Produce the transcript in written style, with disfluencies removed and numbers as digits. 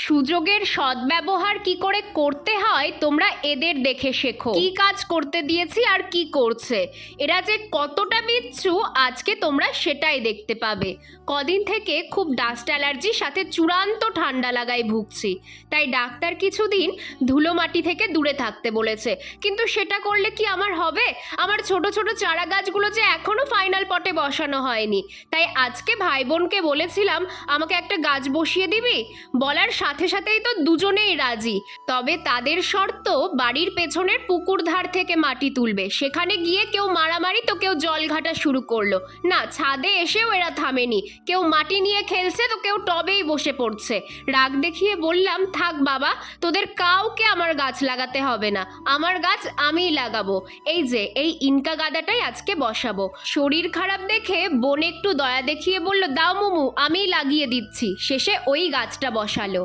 সুযোগের সদ্ব্যবহার কি করে করতে হয় তোমরা এদের দেখে শেখো। কি কাজ করতে দিয়েছি আর কি করছে, এরা যে কতটা বিচ্ছু আজকে তোমরা সেটাই দেখতে পাবে। কদিন থেকে খুব ডাস্ট অ্যালার্জির সাথে চূড়ান্ত ঠান্ডা লাগায় ভুগছি, তাই ডাক্তার কিছুদিন ধুলো মাটি থেকে দূরে থাকতে বলেছে। কিন্তু সেটা করলে কি আমার হবে? আমার ছোট ছোট চারা গাছগুলো যে এখনো ফাইনাল পটে বসানো হয়নি, তাই আজকে ভাই বোনকে বলেছিলাম আমাকে একটা গাছ বসিয়ে দিবি। বলার সাথে সাথেই তো দুজনেই রাজি, তবে তাদের শর্ত বাড়ির পেছনের পুকুর ধার থেকে মাটি তুলবে। সেখানে গিয়ে কেউ মারামারি তো কেউ জল ঘাটা শুরু করলো না, ছাদে এসেও এরা থামেনি। কেউ মাটি নিয়ে খেলছে তো কেউ টবেই বসে পড়ছে। রাগ দেখিয়ে বললাম, থাক বাবা, তোদের কাউকে আমার গাছ লাগাতে হবে না, আমার গাছ আমিই লাগাবো। এই যে এই ইনকা গাদাটাই আজকে বসাবো। শরীর খারাপ দেখে বোন একটু দয়া দেখিয়ে বলল, দাও মুমু, আমিই লাগিয়ে দিচ্ছি। শেষে ওই গাছটা বসালো।